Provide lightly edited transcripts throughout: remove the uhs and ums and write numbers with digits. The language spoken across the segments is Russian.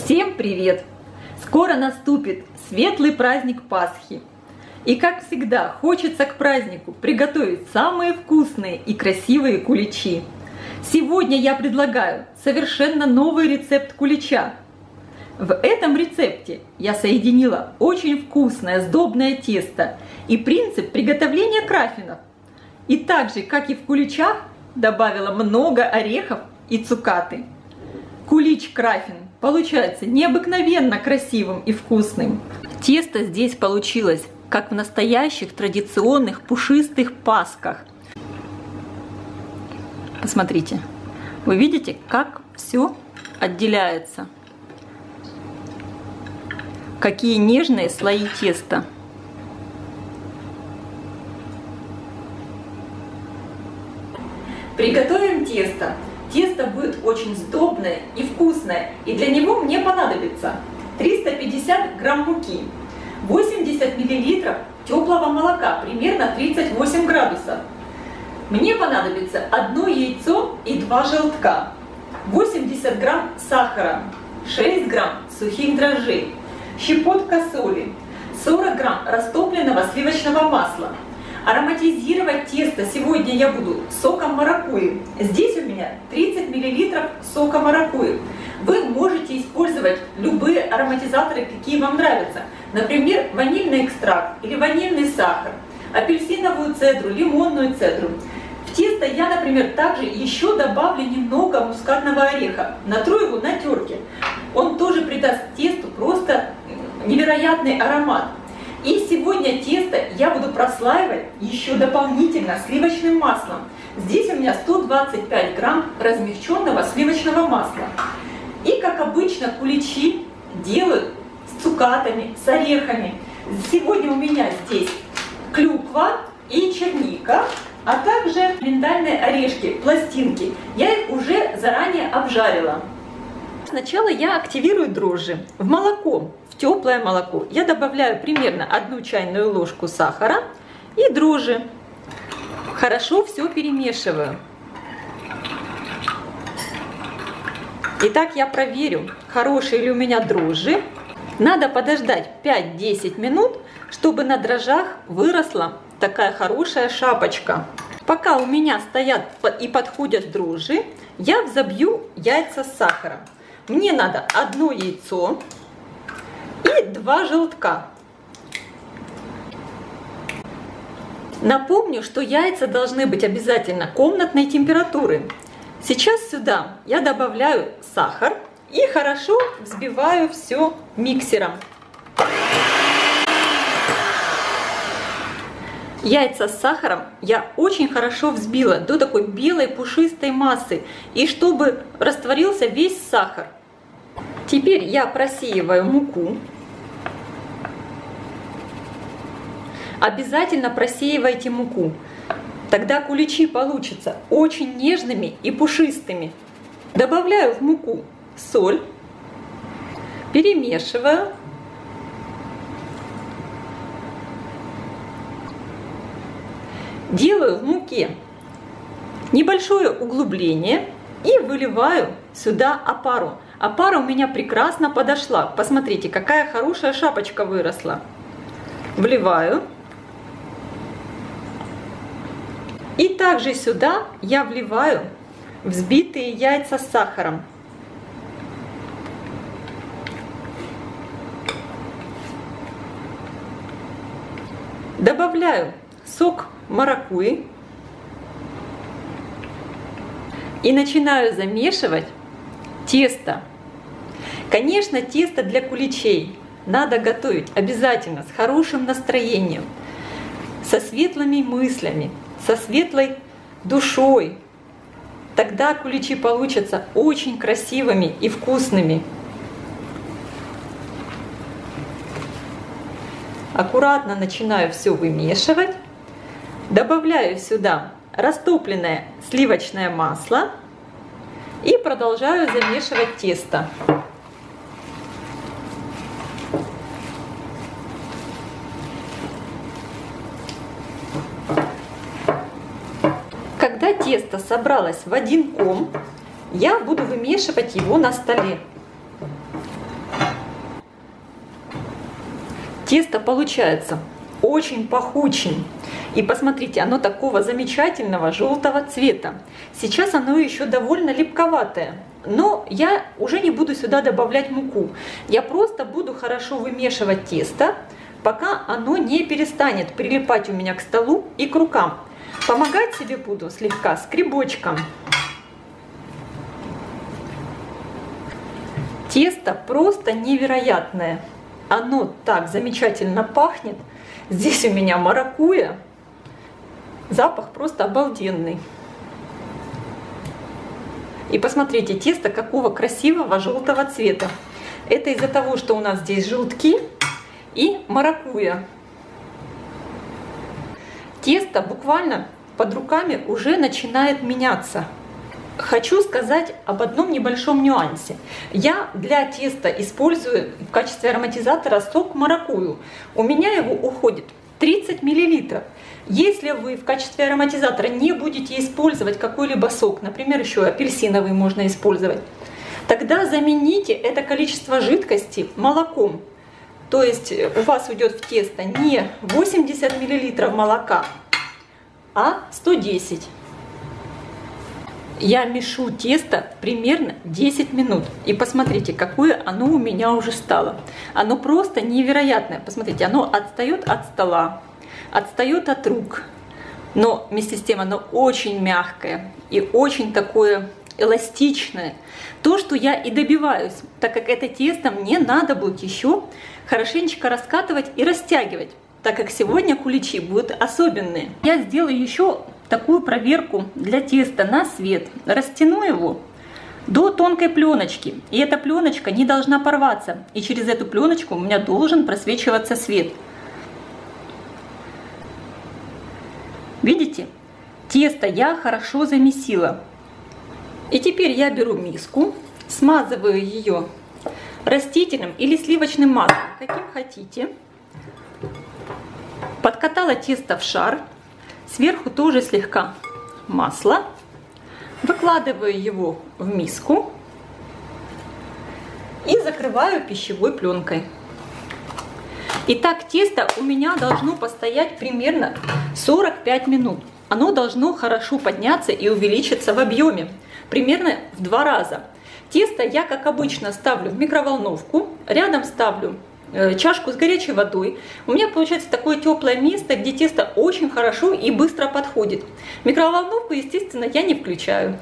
Всем привет! Скоро наступит светлый праздник Пасхи. И как всегда, хочется к празднику приготовить самые вкусные и красивые куличи. Сегодня я предлагаю совершенно новый рецепт кулича. В этом рецепте я соединила очень вкусное сдобное тесто и принцип приготовления краффинов. И так же, как и в куличах, добавила много орехов и цукаты. Кулич краффин получается необыкновенно красивым и вкусным. Тесто здесь получилось, как в настоящих традиционных пушистых пасках. Посмотрите, вы видите, как все отделяется. Какие нежные слои теста. Приготовим тесто. Тесто будет очень сдобное и вкусное, и для него мне понадобится 350 грамм муки, 80 миллилитров теплого молока, примерно 38 градусов. Мне понадобится 1 яйцо и 2 желтка, 80 грамм сахара, 6 грамм сухих дрожжей, щепотка соли, 40 грамм растопленного сливочного масла. Ароматизировать тесто сегодня я буду соком маракуйи. Здесь у меня 30 мл сока маракуйи. Вы можете использовать любые ароматизаторы, какие вам нравятся. Например, ванильный экстракт или ванильный сахар, апельсиновую цедру, лимонную цедру. В тесто я, например, также еще добавлю немного мускатного ореха. Натру его на терке. Он тоже придаст тесту просто невероятный аромат. И сегодня тесто я буду прослаивать еще дополнительно сливочным маслом. Здесь у меня 125 грамм размягченного сливочного масла. И как обычно куличи делают с цукатами, с орехами. Сегодня у меня здесь клюква и черника, а также миндальные орешки, пластинки. Я их уже заранее обжарила. Сначала я активирую дрожжи. В молоко, в теплое молоко, я добавляю примерно 1 чайную ложку сахара и дрожжи. Хорошо все перемешиваю. Итак, я проверю, хорошие ли у меня дрожжи. Надо подождать 5-10 минут, чтобы на дрожжах выросла такая хорошая шапочка. Пока у меня стоят и подходят дрожжи, я взобью яйца с сахаром. Мне надо 1 яйцо и 2 желтка. Напомню, что яйца должны быть обязательно комнатной температуры. Сейчас сюда я добавляю сахар и хорошо взбиваю все миксером. Яйца с сахаром я очень хорошо взбила до такой белой пушистой массы, и чтобы растворился весь сахар. Теперь я просеиваю муку. Обязательно просеивайте муку, тогда куличи получатся очень нежными и пушистыми. Добавляю в муку соль, перемешиваю. Делаю в муке небольшое углубление и выливаю сюда опару. Опара у меня прекрасно подошла. Посмотрите, какая хорошая шапочка выросла. Вливаю. И также сюда я вливаю взбитые яйца с сахаром. Добавляю сок маракуйи и начинаю замешивать тесто. Конечно, тесто для куличей надо готовить обязательно с хорошим настроением, со светлыми мыслями, со светлой душой. Тогда куличи получатся очень красивыми и вкусными. Аккуратно начинаю все вымешивать. Добавляю сюда растопленное сливочное масло и продолжаю замешивать тесто. Когда тесто собралось в один ком, я буду вымешивать его на столе. Тесто получается очень пахучим. И посмотрите, оно такого замечательного желтого цвета. Сейчас оно еще довольно липковатое. Но я уже не буду сюда добавлять муку. Я просто буду хорошо вымешивать тесто, пока оно не перестанет прилипать у меня к столу и к рукам. Помогать себе буду слегка скребочком. Тесто просто невероятное. Оно так замечательно пахнет. Здесь у меня маракуйя. Запах просто обалденный. И посмотрите, тесто какого красивого желтого цвета. Это из-за того, что у нас здесь желтки и маракуйя. Тесто буквально под руками уже начинает меняться. Хочу сказать об одном небольшом нюансе. Я для теста использую в качестве ароматизатора сок маракуйю. У меня его уходит 30 мл. Если вы в качестве ароматизатора не будете использовать какой-либо сок, например, еще апельсиновый можно использовать, тогда замените это количество жидкости молоком. То есть у вас уйдет в тесто не 80 мл молока, а 110. Я мешу тесто примерно 10 минут. И посмотрите, какое оно у меня уже стало. Оно просто невероятное. Посмотрите, оно отстает от стола, отстает от рук. Но вместе с тем оно очень мягкое и очень такое эластичное. То, что я и добиваюсь, так как это тесто мне надо будет еще хорошенечко раскатывать и растягивать, так как сегодня куличи будут особенные. Я сделаю еще такую проверку для теста на свет. Растяну его до тонкой пленочки. И эта пленочка не должна порваться. И через эту пленочку у меня должен просвечиваться свет. Видите? Тесто я хорошо замесила. И теперь я беру миску, смазываю ее растительным или сливочным маслом, каким хотите. Подкатала тесто в шар. Сверху тоже слегка масла. Выкладываю его в миску и закрываю пищевой пленкой. Итак, тесто у меня должно постоять примерно 45 минут. Оно должно хорошо подняться и увеличиться в объеме, примерно в 2 раза. Тесто я, как обычно, ставлю в микроволновку, рядом ставлю чашку с горячей водой. У меня получается такое теплое место, где тесто очень хорошо и быстро подходит. Микроволновку, естественно, я не включаю.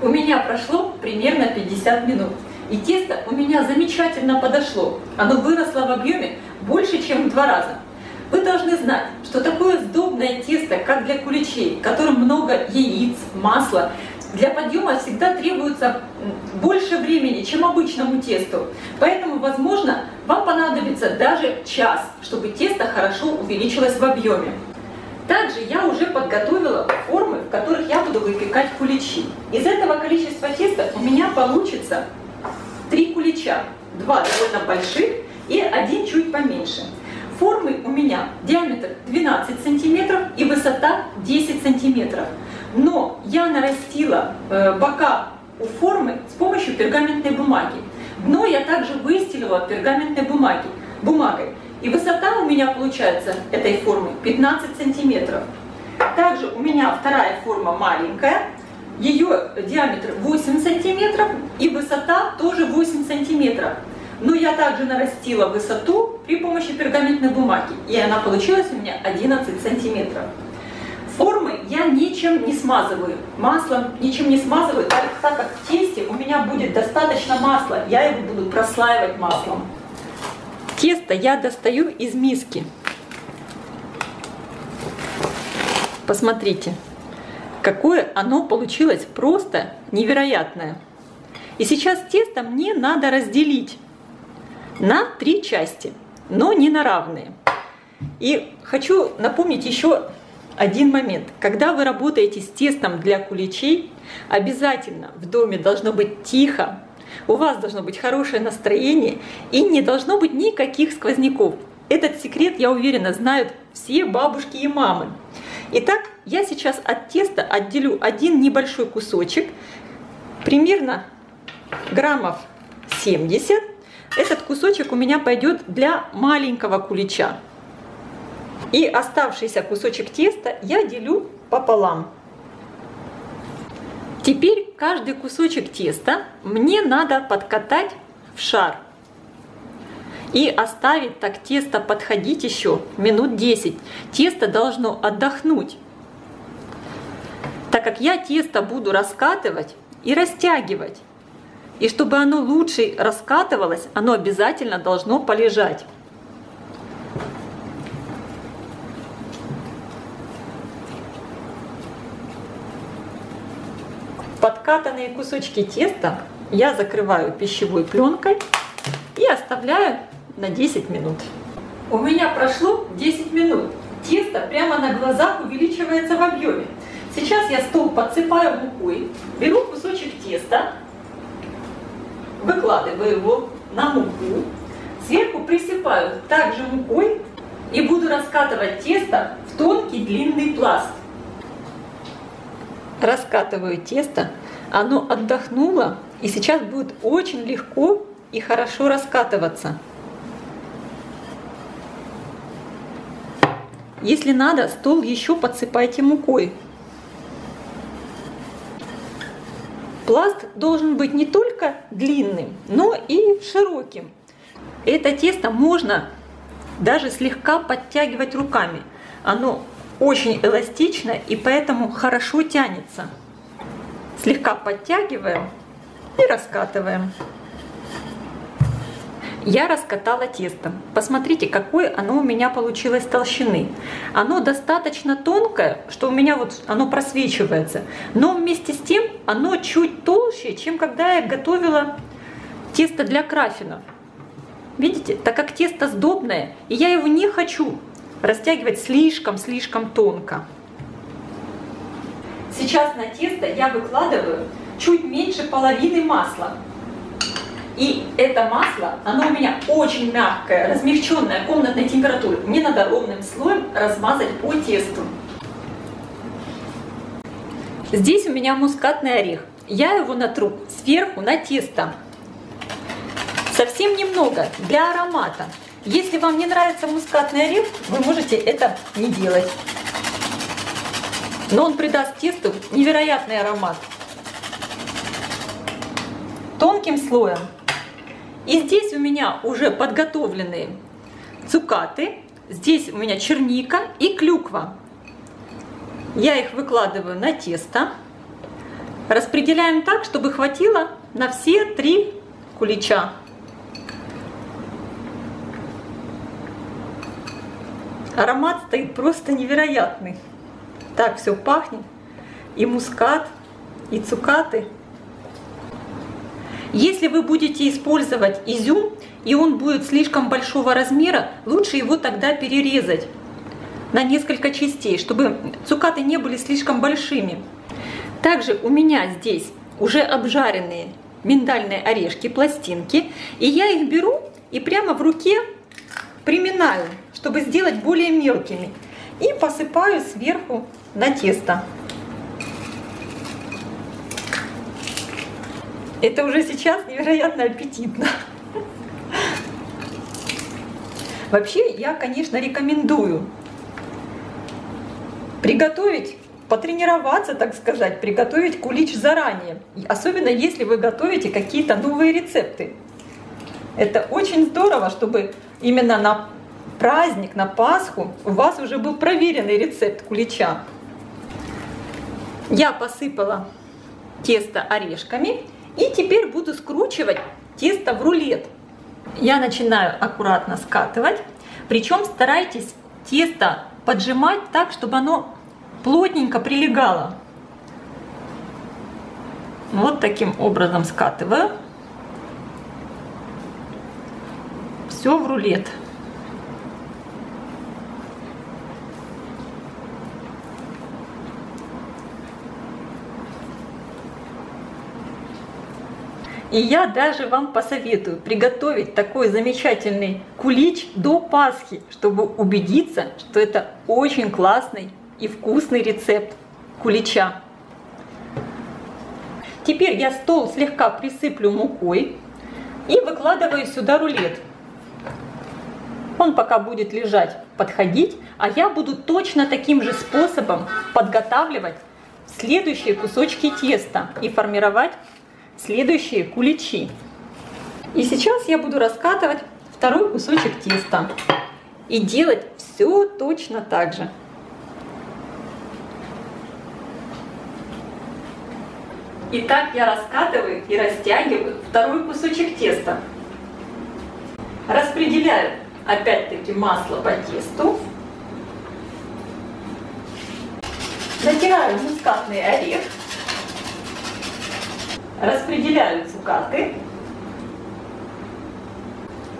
У меня прошло примерно 50 минут. И тесто у меня замечательно подошло. Оно выросло в объеме больше, чем в 2 раза. Вы должны знать, что такое сдобное тесто, как для куличей, в котором много яиц, масла, для подъема всегда требуется больше времени, чем обычному тесту. Поэтому, возможно, вам понадобится даже час, чтобы тесто хорошо увеличилось в объеме. Также я уже подготовила формы, в которых я буду выпекать куличи. Из этого количества теста у меня получится 3 кулича. 2 довольно больших и 1 чуть поменьше. Формы у меня диаметр 12 сантиметров и высота 10 сантиметров. Но я нарастила бока у формы с помощью пергаментной бумаги. Дно я также выстелила пергаментной бумагой. И высота у меня получается этой формы 15 сантиметров. Также у меня вторая форма маленькая. Ее диаметр 8 сантиметров и высота тоже 8 сантиметров. Но я также нарастила высоту при помощи пергаментной бумаги. И она получилась у меня 11 сантиметров. Формы я ничем не смазываю, маслом ничем не смазываю, так как в тесте у меня будет достаточно масла, я его буду прослаивать маслом. Тесто я достаю из миски. Посмотрите, какое оно получилось просто невероятное. И сейчас тесто мне надо разделить на 3 части, но не на равные. И хочу напомнить еще один момент. Когда вы работаете с тестом для куличей, обязательно в доме должно быть тихо, у вас должно быть хорошее настроение и не должно быть никаких сквозняков. Этот секрет, я уверена, знают все бабушки и мамы. Итак, я сейчас от теста отделю один небольшой кусочек, примерно граммов 70, Этот кусочек у меня пойдет для маленького кулича. И оставшийся кусочек теста я делю пополам. Теперь каждый кусочек теста мне надо подкатать в шар. И оставить так тесто подходить еще минут 10. Тесто должно отдохнуть. Так как я тесто буду раскатывать и растягивать. И чтобы оно лучше раскатывалось, оно обязательно должно полежать. Подкатанные кусочки теста я закрываю пищевой пленкой и оставляю на 10 минут. У меня прошло 10 минут. Тесто прямо на глазах увеличивается в объеме. Сейчас я стол подсыпаю мукой, беру кусочек теста, выкладываю его на муку, сверху присыпаю также мукой и буду раскатывать тесто в тонкий длинный пласт. Раскатываю тесто, оно отдохнуло и сейчас будет очень легко и хорошо раскатываться. Если надо, стол еще подсыпайте мукой. Пласт должен быть не только длинным, но и широким. Это тесто можно даже слегка подтягивать руками. Оно очень эластично и поэтому хорошо тянется. Слегка подтягиваем и раскатываем. Я раскатала тесто. Посмотрите, какое оно у меня получилось толщины. Оно достаточно тонкое, что у меня вот оно просвечивается. Но вместе с тем оно чуть толще, чем когда я готовила тесто для краффинов. Видите, так как тесто сдобное, и я его не хочу растягивать слишком тонко. Сейчас на тесто я выкладываю чуть меньше половины масла. И это масло, оно у меня очень мягкое, размягченное комнатной температуры. Мне надо ровным слоем размазать по тесту. Здесь у меня мускатный орех. Я его натру сверху на тесто. Совсем немного для аромата. Если вам не нравится мускатный орех, вы можете это не делать. Но он придаст тесту невероятный аромат. Тонким слоем. И здесь у меня уже подготовленные цукаты. Здесь у меня черника и клюква. Я их выкладываю на тесто. Распределяем так, чтобы хватило на все 3 кулича. Аромат стоит просто невероятный. Так все пахнет. И мускат, и цукаты. Если вы будете использовать изюм, и он будет слишком большого размера, лучше его тогда перерезать на несколько частей, чтобы цукаты не были слишком большими. Также у меня здесь уже обжаренные миндальные орешки, пластинки, и я их беру и прямо в руке приминаю, чтобы сделать более мелкими, и посыпаю сверху на тесто. Это уже сейчас невероятно аппетитно. Вообще, я, конечно, рекомендую приготовить, потренироваться, так сказать, приготовить кулич заранее. Особенно, если вы готовите какие-то новые рецепты. Это очень здорово, чтобы именно на праздник, на Пасху у вас уже был проверенный рецепт кулича. Я посыпала тесто орешками. И теперь буду скручивать тесто в рулет. Я начинаю аккуратно скатывать. Причем старайтесь тесто поджимать так, чтобы оно плотненько прилегало. Вот таким образом скатываю. Все в рулет. И я даже вам посоветую приготовить такой замечательный кулич до Пасхи, чтобы убедиться, что это очень классный и вкусный рецепт кулича. Теперь я стол слегка присыплю мукой И выкладываю сюда рулет. Он пока будет лежать, подходить, а я буду точно таким же способом подготавливать следующие кусочки теста и формировать следующие куличи. И сейчас я буду раскатывать второй кусочек теста и делать все точно так же. Итак, я раскатываю и растягиваю второй кусочек теста. Распределяю опять-таки масло по тесту. Натираю мускатный орех. Распределяю цукаты.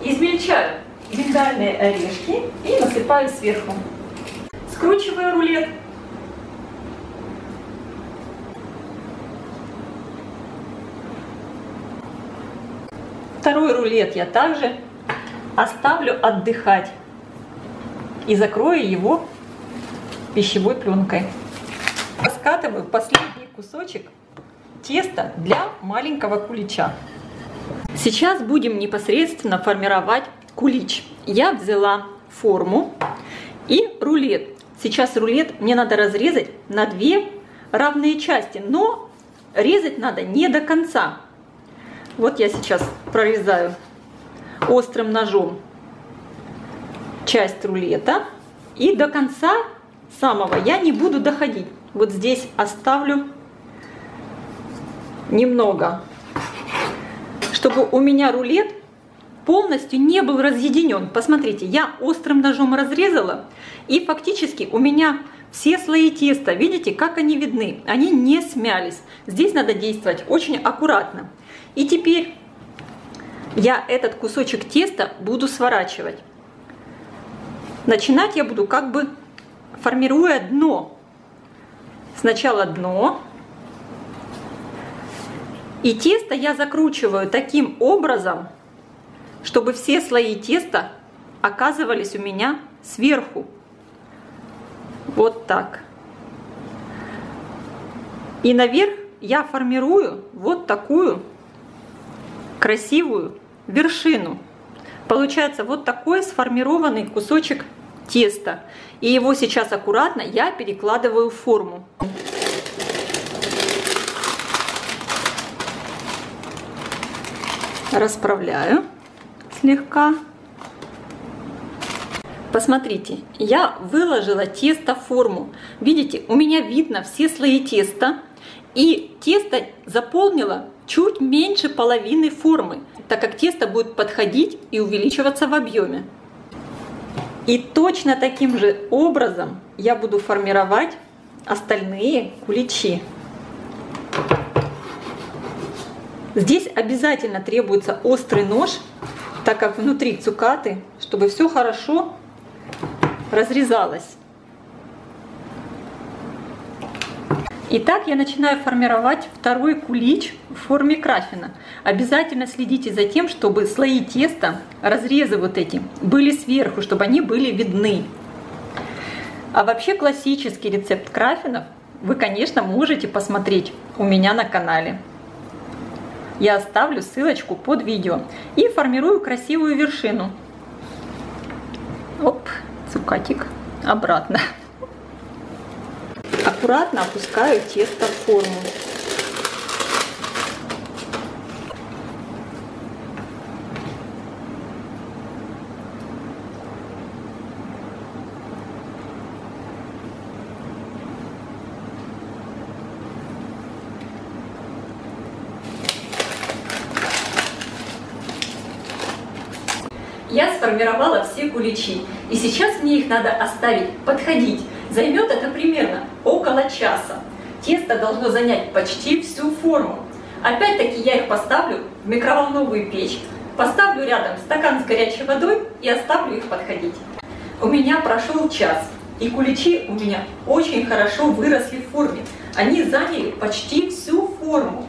Измельчаю миндальные орешки и насыпаю сверху. Скручиваю рулет. Второй рулет я также оставлю отдыхать и закрою его пищевой пленкой. Раскатываю последний кусочек теста для маленького кулича. Сейчас будем непосредственно формировать кулич. Я взяла форму и рулет. Сейчас рулет мне надо разрезать на две равные части, но резать надо не до конца. Вот я сейчас прорезаю острым ножом часть рулета, и до конца самого я не буду доходить. Вот здесь оставлю немного, чтобы у меня рулет полностью не был разъединен. Посмотрите, я острым ножом разрезала, и фактически у меня все слои теста, видите, как они видны, они не смялись. Здесь надо действовать очень аккуратно. И теперь я этот кусочек теста буду сворачивать. Начинать я буду как бы формируя дно. Сначала дно. И тесто я закручиваю таким образом, чтобы все слои теста оказывались у меня сверху. Вот так. И наверх я формирую вот такую красивую вершину. Получается вот такой сформированный кусочек теста. И его сейчас аккуратно я перекладываю в форму. Расправляю слегка. Посмотрите, я выложила тесто в форму. Видите, у меня видно все слои теста. И тесто заполнило чуть меньше половины формы, так как тесто будет подходить и увеличиваться в объеме. И точно таким же образом я буду формировать остальные куличи. Здесь обязательно требуется острый нож, так как внутри цукаты, чтобы все хорошо разрезалось. Итак, я начинаю формировать второй кулич в форме краффина. Обязательно следите за тем, чтобы слои теста, разрезы вот эти, были сверху, чтобы они были видны. А вообще классический рецепт краффинов вы, конечно, можете посмотреть у меня на канале. Я оставлю ссылочку под видео. И формирую красивую вершину. Оп, цукатик обратно. Аккуратно опускаю тесто в форму. Я сформировала все куличи, и сейчас мне их надо оставить подходить. Займет это примерно около часа. Тесто должно занять почти всю форму. Опять-таки я их поставлю в микроволновую печь, поставлю рядом стакан с горячей водой и оставлю их подходить. У меня прошел час, и куличи у меня очень хорошо выросли в форме. Они заняли почти всю форму.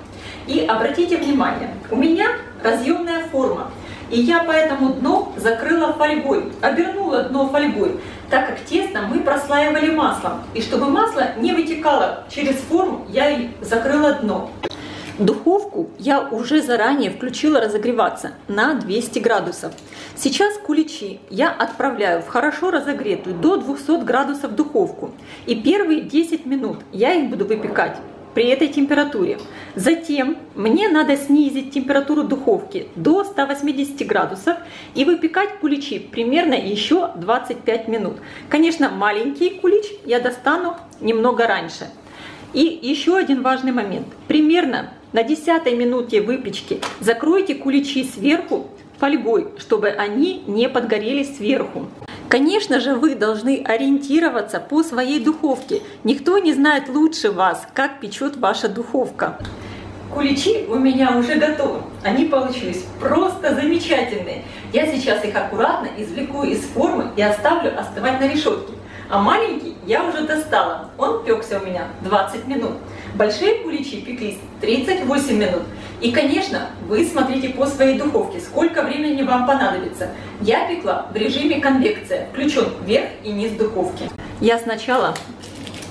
И обратите внимание, у меня разъемная форма. И я поэтому дно закрыла фольгой, обернула дно фольгой, так как тесто мы прослаивали маслом. И чтобы масло не вытекало через форму, я и закрыла дно. Духовку я уже заранее включила разогреваться на 200 градусов. Сейчас куличи я отправляю в хорошо разогретую до 200 градусов духовку. И первые 10 минут я их буду выпекать при этой температуре. Затем мне надо снизить температуру духовки до 180 градусов и выпекать куличи примерно еще 25 минут. Конечно, маленький кулич я достану немного раньше. И еще один важный момент. Примерно на 10-й минуте выпечки закройте куличи сверху фольгой, чтобы они не подгорели сверху. Конечно же, вы должны ориентироваться по своей духовке. Никто не знает лучше вас, как печет ваша духовка. Куличи у меня уже готовы. Они получились просто замечательные. Я сейчас их аккуратно извлеку из формы и оставлю остывать на решетке. А маленький я уже достала. Он пекся у меня 20 минут. Большие куличи пеклись 38 минут. И, конечно, вы смотрите по своей духовке, сколько времени вам понадобится. Я пекла в режиме конвекция. Включен верх и низ духовки. Я сначала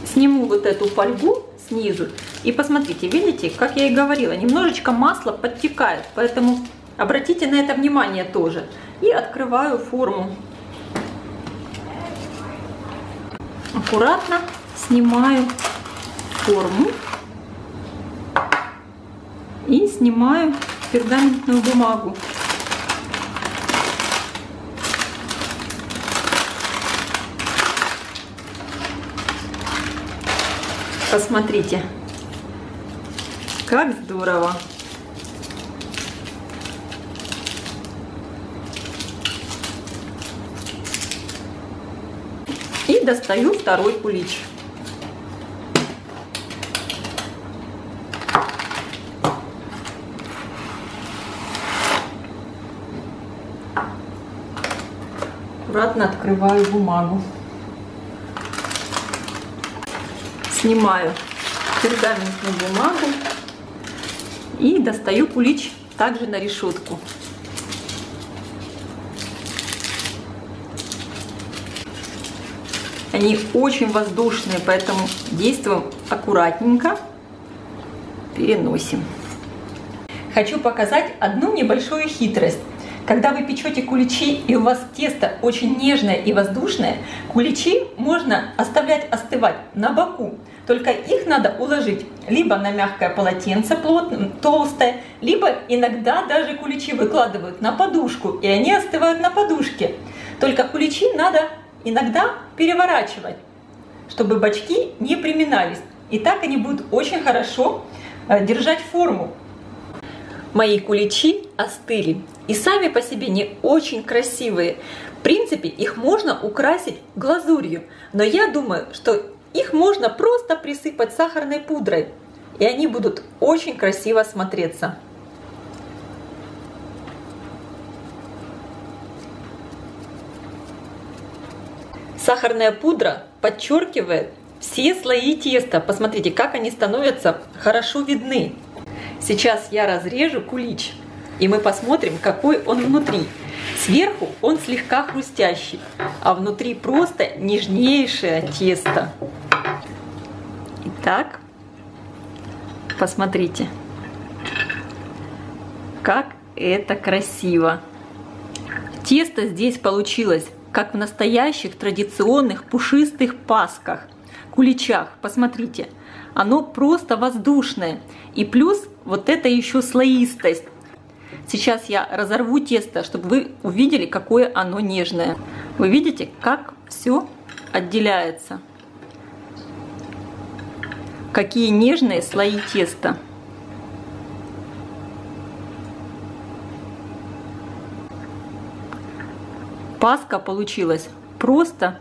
сниму вот эту фольгу снизу. И посмотрите, видите, как я и говорила, немножечко масла подтекает. Поэтому обратите на это внимание тоже. И открываю форму. Аккуратно снимаю форму и снимаю пергаментную бумагу. Посмотрите, как здорово! И достаю второй кулич. Аккуратно открываю бумагу. Снимаю пергаментную бумагу и достаю кулич также на решетку. Они очень воздушные, поэтому действуем аккуратненько. Переносим. Хочу показать одну небольшую хитрость. Когда вы печете куличи и у вас тесто очень нежное и воздушное, куличи можно оставлять остывать на боку. Только их надо уложить либо на мягкое полотенце плотное, толстое, либо иногда даже куличи выкладывают на подушку, и они остывают на подушке. Только куличи надо иногда переворачивать, чтобы бочки не приминались. И так они будут очень хорошо держать форму. Мои куличи остыли и сами по себе не очень красивые. В принципе, их можно украсить глазурью, но я думаю, что их можно просто присыпать сахарной пудрой, и они будут очень красиво смотреться. Сахарная пудра подчеркивает все слои теста. Посмотрите, как они становятся хорошо видны. Сейчас я разрежу кулич, и мы посмотрим, какой он внутри. Сверху он слегка хрустящий, а внутри просто нежнейшее тесто. Итак, посмотрите, как это красиво. Тесто здесь получилось, как в настоящих традиционных пушистых пасках, куличах. Посмотрите, оно просто воздушное. И плюс вот это еще слоистость. Сейчас я разорву тесто, чтобы вы увидели, какое оно нежное. Вы видите, как все отделяется. Какие нежные слои теста. Паска получилась просто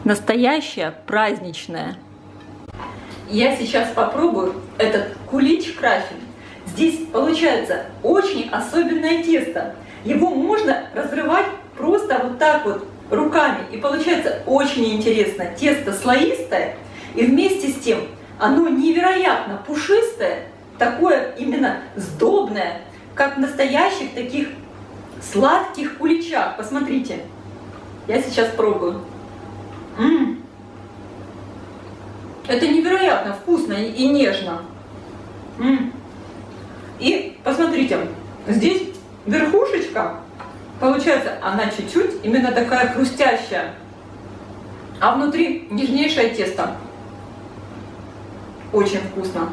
настоящая, праздничная. Я сейчас попробую этот кулич-крафель. Здесь получается очень особенное тесто. Его можно разрывать просто вот так вот руками. И получается очень интересно. Тесто слоистое. И вместе с тем оно невероятно пушистое. Такое именно сдобное, как в настоящих таких сладких куличах. Посмотрите. Я сейчас пробую. Это невероятно вкусно и нежно. И посмотрите, здесь верхушечка, получается, она чуть-чуть именно такая хрустящая, а внутри нежнейшее тесто. Очень вкусно.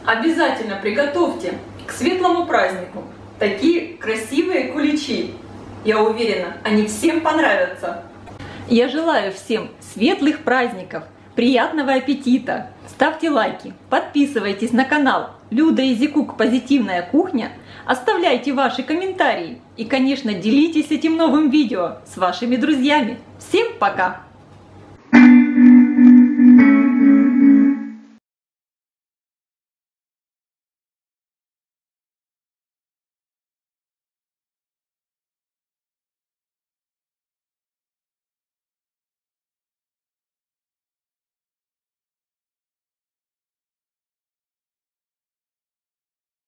Обязательно приготовьте к светлому празднику такие красивые куличи. Я уверена, они всем понравятся. Я желаю всем светлых праздников, приятного аппетита. Ставьте лайки, подписывайтесь на канал Люда и Зикук Позитивная кухня, оставляйте ваши комментарии и, конечно, делитесь этим новым видео с вашими друзьями. Всем пока!